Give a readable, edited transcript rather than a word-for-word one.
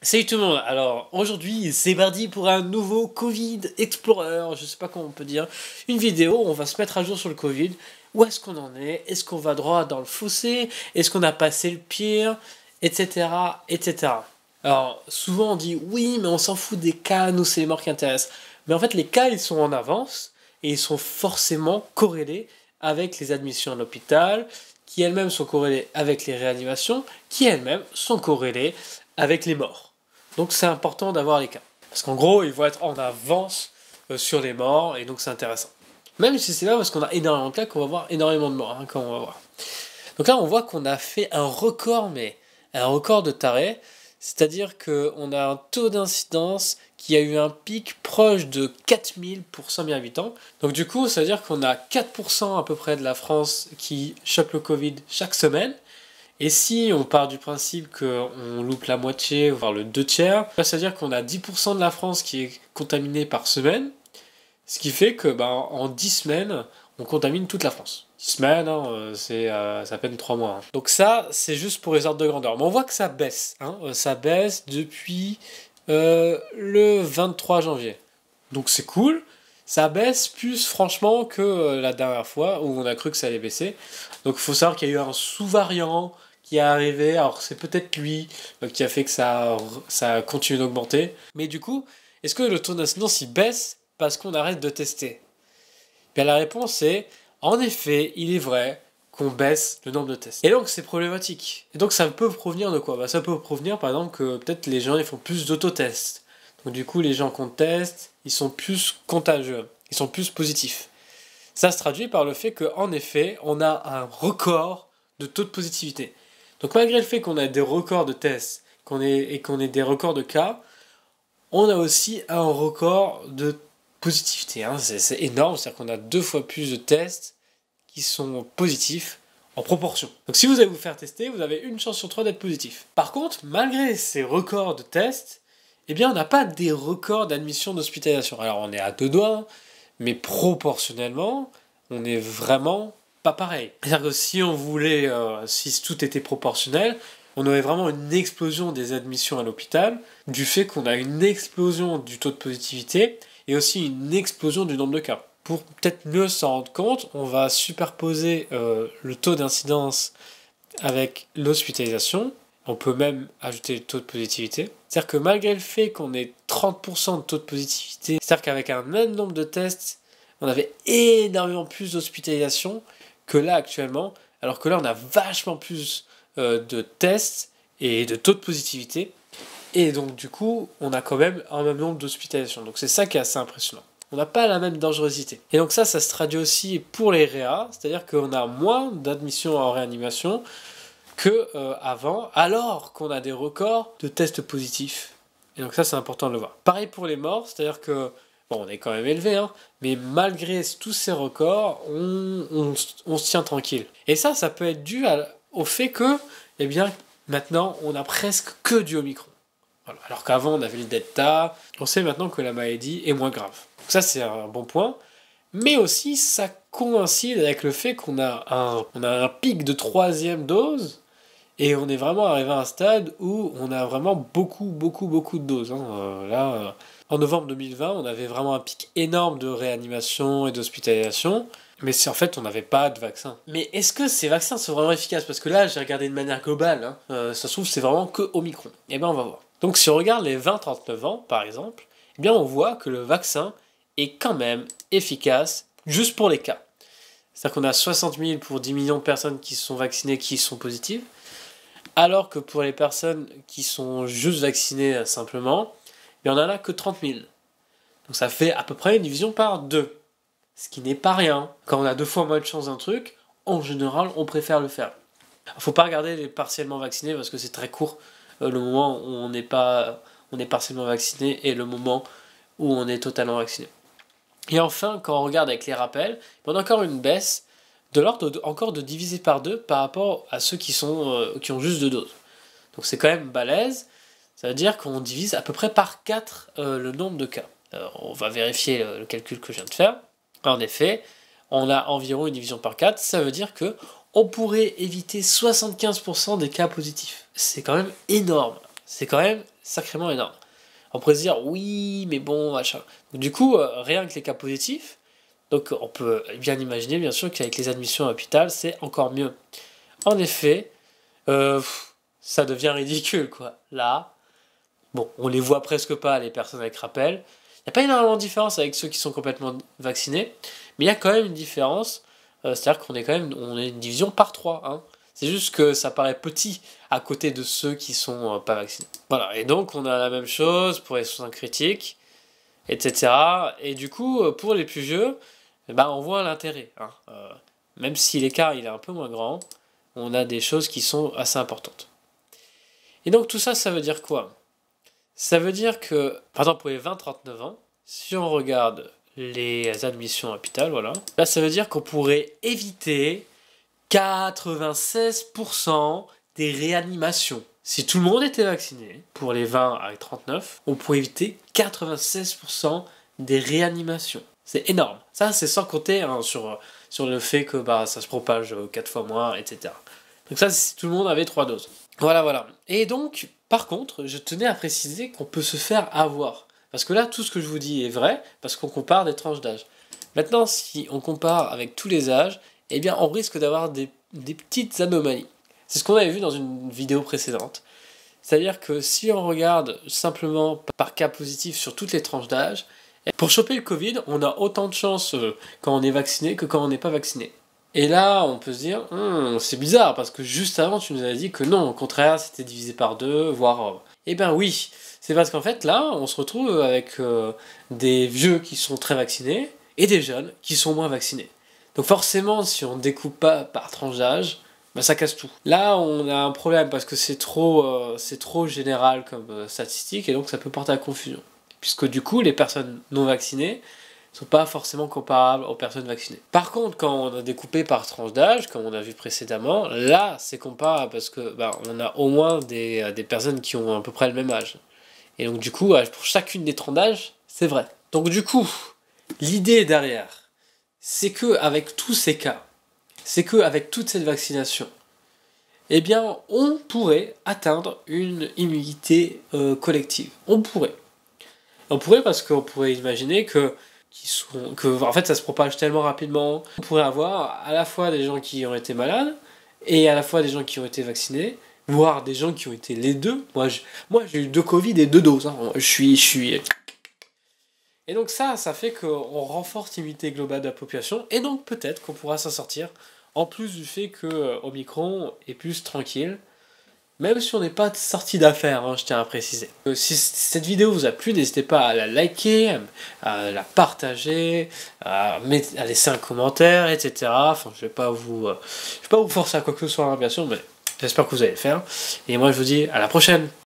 Salut tout le monde, alors aujourd'hui c'est parti pour un nouveau Covid Explorer, je sais pas comment on peut dire, une vidéo où on va se mettre à jour sur le Covid, où est-ce qu'on en est qu'on va droit dans le fossé, est-ce qu'on a passé le pire, etc. etc. Alors souvent on dit oui mais on s'en fout des cas, nous c'est les morts qui intéressent, mais en fait les cas ils sont en avance et ils sont forcément corrélés avec les admissions à l'hôpital, qui elles-mêmes sont corrélées avec les réanimations, qui elles-mêmes sont corrélées avec les morts. Donc c'est important d'avoir les cas. Parce qu'en gros, ils vont être en avance sur les morts, et donc c'est intéressant. Même si c'est là parce qu'on a énormément de cas qu'on va voir énormément de morts, quand on va voir. Donc là, on voit qu'on a fait un record, mais un record de taré. C'est-à-dire qu'on a un taux d'incidence qui a eu un pic proche de 4000 pour 100 000 habitants. Donc du coup, ça veut dire qu'on a 4% à peu près de la France qui chope le Covid chaque semaine. Et si on part du principe qu'on loupe la moitié, voire le 2 tiers, ça veut dire qu'on a 10% de la France qui est contaminée par semaine, ce qui fait que en 10 semaines, on contamine toute la France. 10 semaines, c'est à peine 3 mois. Donc ça, c'est juste pour les ordres de grandeur. Mais on voit que ça baisse. Ça baisse depuis le 23 janvier. Donc c'est cool. Ça baisse plus franchement que la dernière fois où on a cru que ça allait baisser. Donc il faut savoir qu'il y a eu un sous-variant qui est arrivé. Alors c'est peut-être lui qui a fait que ça a continué d'augmenter. Mais du coup, est-ce que le taux d'incidence il baisse parce qu'on arrête de tester? Bien la réponse est, en effet, il est vrai qu'on baisse le nombre de tests. Et donc c'est problématique. Et donc ça peut provenir de quoi? Ça peut provenir par exemple que peut-être les gens ils font plus d'autotests. Donc du coup, les gens qu'on teste, ils sont plus contagieux, ils sont plus positifs. Ça se traduit par le fait qu'en effet, on a un record de taux de positivité. Donc malgré le fait qu'on a des records de tests qu'on ait des records de cas, on a aussi un record de positivité. C'est énorme, c'est-à-dire qu'on a 2 fois plus de tests qui sont positifs en proportion. Donc si vous allez vous faire tester, vous avez une chance sur 3 d'être positif. Par contre, malgré ces records de tests, eh bien, on n'a pas des records d'admission d'hospitalisation. Alors, on est à 2 doigts, mais proportionnellement, on est vraiment pas pareil. C'est-à-dire que si on voulait, si tout était proportionnel, on aurait vraiment une explosion des admissions à l'hôpital, du fait qu'on a une explosion du taux de positivité, et aussi une explosion du nombre de cas. Pour peut-être mieux s'en rendre compte, on va superposer le taux d'incidence avec l'hospitalisation. On peut même ajouter le taux de positivité. C'est-à-dire que malgré le fait qu'on ait 30% de taux de positivité, c'est-à-dire qu'avec un même nombre de tests, on avait énormément plus d'hospitalisation que là actuellement, alors que là on a vachement plus de tests et de taux de positivité, et donc du coup on a quand même un même nombre d'hospitalisations. Donc c'est ça qui est assez impressionnant. On n'a pas la même dangerosité. Et donc ça se traduit aussi pour les réa, c'est-à-dire qu'on a moins d'admissions en réanimation que avant, alors qu'on a des records de tests positifs. Et donc ça, c'est important de le voir. Pareil pour les morts, c'est-à-dire que, bon, on est quand même élevé, mais malgré tous ces records, on se tient tranquille. Et ça peut être dû au fait que, eh bien, maintenant, on a presque que du Omicron. Voilà. Alors qu'avant, on avait le Delta, on sait maintenant que la maladie est moins grave. Donc ça, c'est un bon point. Mais aussi, ça coïncide avec le fait qu'on a un pic de 3e dose, et on est vraiment arrivé à un stade où on a vraiment beaucoup de doses. En novembre 2020, on avait vraiment un pic énorme de réanimation et d'hospitalisation, mais c'est en fait, on n'avait pas de vaccin. Mais est-ce que ces vaccins sont vraiment efficaces? Parce que là, j'ai regardé de manière globale, ça se trouve, c'est vraiment que Omicron. Eh bien, on va voir. Donc, si on regarde les 20-39 ans, par exemple, eh bien, on voit que le vaccin est quand même efficace, juste pour les cas. C'est-à-dire qu'on a 60 000 pour 10 millions de personnes qui sont vaccinées, qui sont positives, alors que pour les personnes qui sont juste vaccinées simplement, il n'y en a que 30 000. Donc ça fait à peu près une division par 2. Ce qui n'est pas rien. Quand on a 2 fois moins de chance d'un truc, en général, on préfère le faire. Il ne faut pas regarder les partiellement vaccinés parce que c'est très court. Le moment où on est partiellement vacciné et le moment où on est totalement vacciné. Et enfin, quand on regarde avec les rappels, on a encore une baisse de l'ordre encore de diviser par 2 par rapport à ceux qui ont juste 2 doses. Donc c'est quand même balèze, ça veut dire qu'on divise à peu près par 4 le nombre de cas. On va vérifier le calcul que je viens de faire. En effet, on a environ une division par 4, ça veut dire que on pourrait éviter 75% des cas positifs. C'est quand même énorme. C'est quand même sacrément énorme. On pourrait se dire, oui, mais bon, machin. Donc, du coup, rien que les cas positifs, donc on peut bien imaginer, bien sûr, qu'avec les admissions à l'hôpital, c'est encore mieux. En effet, ça devient ridicule, quoi. Là, bon, on les voit presque pas, les personnes avec rappel. Il n'y a pas énormément de différence avec ceux qui sont complètement vaccinés, mais il y a quand même une différence. C'est-à-dire qu'on est quand même, on est une division par 3, hein. C'est juste que ça paraît petit à côté de ceux qui sont pas vaccinés. Voilà, et donc on a la même chose pour les soins critiques, etc. Et du coup, pour les plus vieux, on voit l'intérêt, hein. Même si l'écart il est un peu moins grand, on a des choses qui sont assez importantes. Et donc tout ça, ça veut dire quoi? Ça veut dire que, par exemple pour les 20-39 ans, si on regarde les admissions à l'hôpital, voilà, là ça veut dire qu'on pourrait éviter 96% des réanimations. Si tout le monde était vacciné, pour les 20 à 39, on pourrait éviter 96% des réanimations. C'est énorme. Ça, c'est sans compter hein, sur le fait que ça se propage 4 fois moins, etc. Donc ça, c'est si tout le monde avait 3 doses. Voilà. Et donc, par contre, je tenais à préciser qu'on peut se faire avoir. Parce que là, tout ce que je vous dis est vrai, parce qu'on compare des tranches d'âge. Maintenant, si on compare avec tous les âges, eh bien, on risque d'avoir des petites anomalies. C'est ce qu'on avait vu dans une vidéo précédente. C'est-à-dire que si on regarde simplement par cas positif sur toutes les tranches d'âge, pour choper le Covid, on a autant de chances quand on est vacciné que quand on n'est pas vacciné. Et là, on peut se dire, c'est bizarre, parce que juste avant, tu nous avais dit que non, au contraire, c'était divisé par 2, voire... Eh ben oui, c'est parce qu'en fait, là, on se retrouve avec des vieux qui sont très vaccinés, et des jeunes qui sont moins vaccinés. Donc forcément, si on ne découpe pas par tranche d'âge, ça casse tout. Là, on a un problème, parce que c'est trop général comme statistique, et donc ça peut porter à confusion. Puisque du coup, les personnes non vaccinées sont pas forcément comparables aux personnes vaccinées. Par contre, quand on a découpé par tranche d'âge, comme on a vu précédemment, là, c'est comparable parce que on a au moins des personnes qui ont à peu près le même âge. Et donc du coup, pour chacune des tranches d'âge, c'est vrai. Donc du coup, l'idée derrière, c'est que avec tous ces cas, c'est que avec toute cette vaccination, eh bien, on pourrait atteindre une immunité collective. On pourrait parce qu'on pourrait imaginer que en fait ça se propage tellement rapidement. On pourrait avoir à la fois des gens qui ont été malades et à la fois des gens qui ont été vaccinés, voire des gens qui ont été les deux. Moi j'ai eu 2 Covid et 2 doses. Hein. Je suis... Et donc ça fait qu'on renforce l'immunité globale de la population et donc peut-être qu'on pourra s'en sortir en plus du fait que Omicron est plus tranquille. Même si on n'est pas sorti d'affaire, hein, je tiens à préciser. Si cette vidéo vous a plu, n'hésitez pas à la liker, à la partager, à laisser un commentaire, etc. Enfin, je vais pas vous forcer à quoi que ce soit, hein, bien sûr, mais j'espère que vous allez le faire. Et moi, je vous dis à la prochaine.